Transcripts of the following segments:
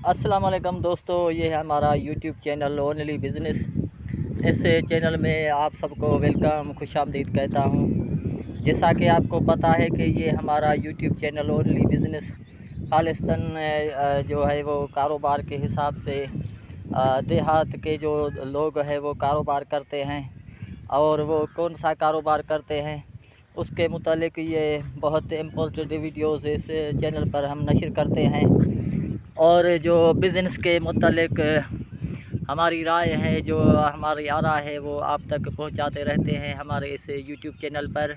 السلام علیکم دوستو، یہ ہے ہمارا یوٹیوب چینل اونلی بزنس۔ اس چینل میں آپ سب کو ویلکم، خوش آمدید کہتا ہوں۔ جیسا کہ آپ کو پتہ ہے کہ یہ ہمارا یوٹیوب چینل اونلی بزنس خالصتاً جو ہے وہ کاروبار کے حساب سے دیہات کے جو لوگ ہیں وہ کاروبار کرتے ہیں، اور وہ کون سا کاروبار کرتے ہیں اس کے متعلق یہ بہت امپورٹنٹ ویڈیوز اس چینل پر ہم نشر کرتے ہیں، اور جو بزنس کے متعلق ہماری رائے ہے، جو ہماری آراء ہے، وہ آپ تک پہنچاتے رہتے ہیں ہمارے اس یوٹیوب چینل پر۔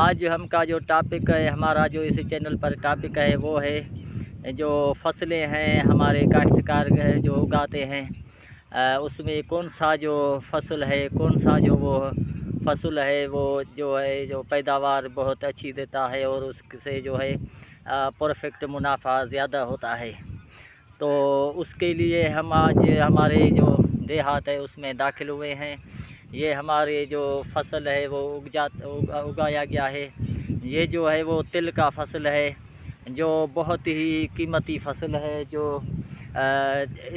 آج ہم کا جو ٹاپک ہے، ہمارا جو اس چینل پر ٹاپک ہے، وہ ہے جو فصلیں ہیں ہمارے کاشتکار جو اگاتے ہیں، اس میں کون سا جو فصل ہے، کون سا جو وہ فصل ہے وہ جو پیداوار بہت اچھی دیتا ہے، اور اس سے جو ہے پرفیکٹ منافع زیادہ ہوتا ہے۔ تو اس کے لیے ہم آج ہمارے جو دیہات ہے اس میں داخل ہوئے ہیں۔ یہ ہمارے جو فصل ہے وہ اگایا گیا ہے۔ یہ جو ہے وہ تل کا فصل ہے، جو بہت ہی قیمتی فصل ہے، جو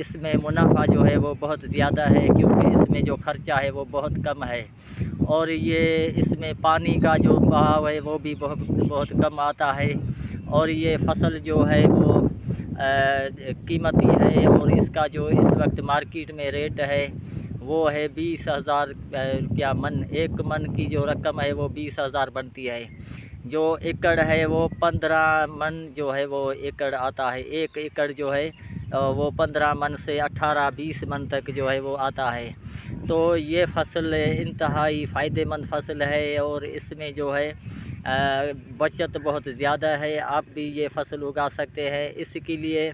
اس میں منافع جو ہے وہ بہت زیادہ ہے، کیونکہ اس میں جو خرچہ ہے وہ بہت کم ہے، اور یہ اس میں پانی کا جو بہاؤ ہے وہ بھی بہت کم آتا ہے، اور یہ فصل جو ہے وہ قیمتی ہے، اور اس کا جو اس وقت مارکیٹ میں ریٹ ہے وہ ہے 20,000 روپیہ من۔ ایک من کی جو رقم ہے وہ 20,000 بنتی ہے۔ جو ایکڑ ہے وہ 15 من جو ہے وہ ایکڑ آتا ہے۔ ایک ایکڑ جو ہے وہ 15 من سے 18-20 من تک جو ہے وہ آتا ہے۔ تو یہ فصل انتہائی فائدہ مند فصل ہے، اور اس میں جو ہے بچت بہت زیادہ ہے۔ آپ بھی یہ فصل اگا سکتے ہیں۔ اس کے لیے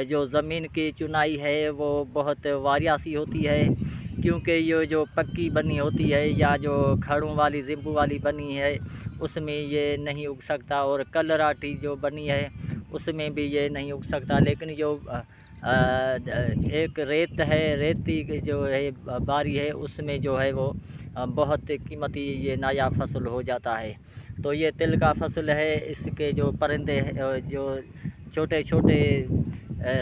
جو زمین کی چنائی ہے وہ بہت واریاسی ہوتی ہے، کیونکہ یہ جو پکی بنی ہوتی ہے یا جو کھڑوں والی زمبو والی بنی ہے اس میں یہ نہیں اگ سکتا، اور کلراٹی جو بنی ہے اس میں بھی یہ نہیں اگ سکتا۔ لیکن جو ایک ریت ہے، ریتی جو ہے باری ہے، اس میں جو ہے وہ بہت قیمتی یہ نایاب فصل ہو جاتا ہے۔ تو یہ تل کا فصل ہے۔ اس کے جو پرندے جو چھوٹے چھوٹے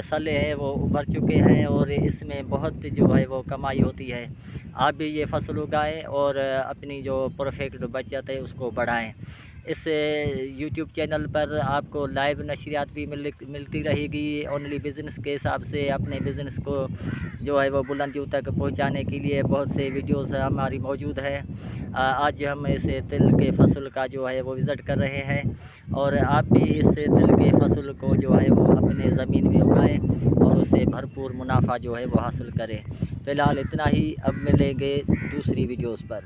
سلے ہیں وہ ابھر چکے ہیں، اور اس میں بہت جو ہے وہ کمائی ہوتی ہے۔ آپ بھی یہ فصل اگائیں اور اپنی جو پرفیکٹ بچت ہے اس کو بڑھائیں۔ اس یوٹیوب چینل پر آپ کو لائیو نشریات بھی ملتی رہے گی۔ اونلی بزنس کے حساب سے اپنے بزنس کو جو ہے وہ بلندیوں تک پہنچانے کے لیے بہت سے ویڈیوز ہماری موجود ہے۔ آج ہم اس تل کے فصل کا جو ہے وہ وزٹ کر رہے ہیں، اور آپ بھی اس تل کے فصل کو جو ہے وہ اپنے زمین میں اگائیں اور اس سے بھرپور منافع جو ہے وہ حاصل کریں۔ فی الحال اتنا ہی، اب ملیں گے دوسری ویڈیوز پر۔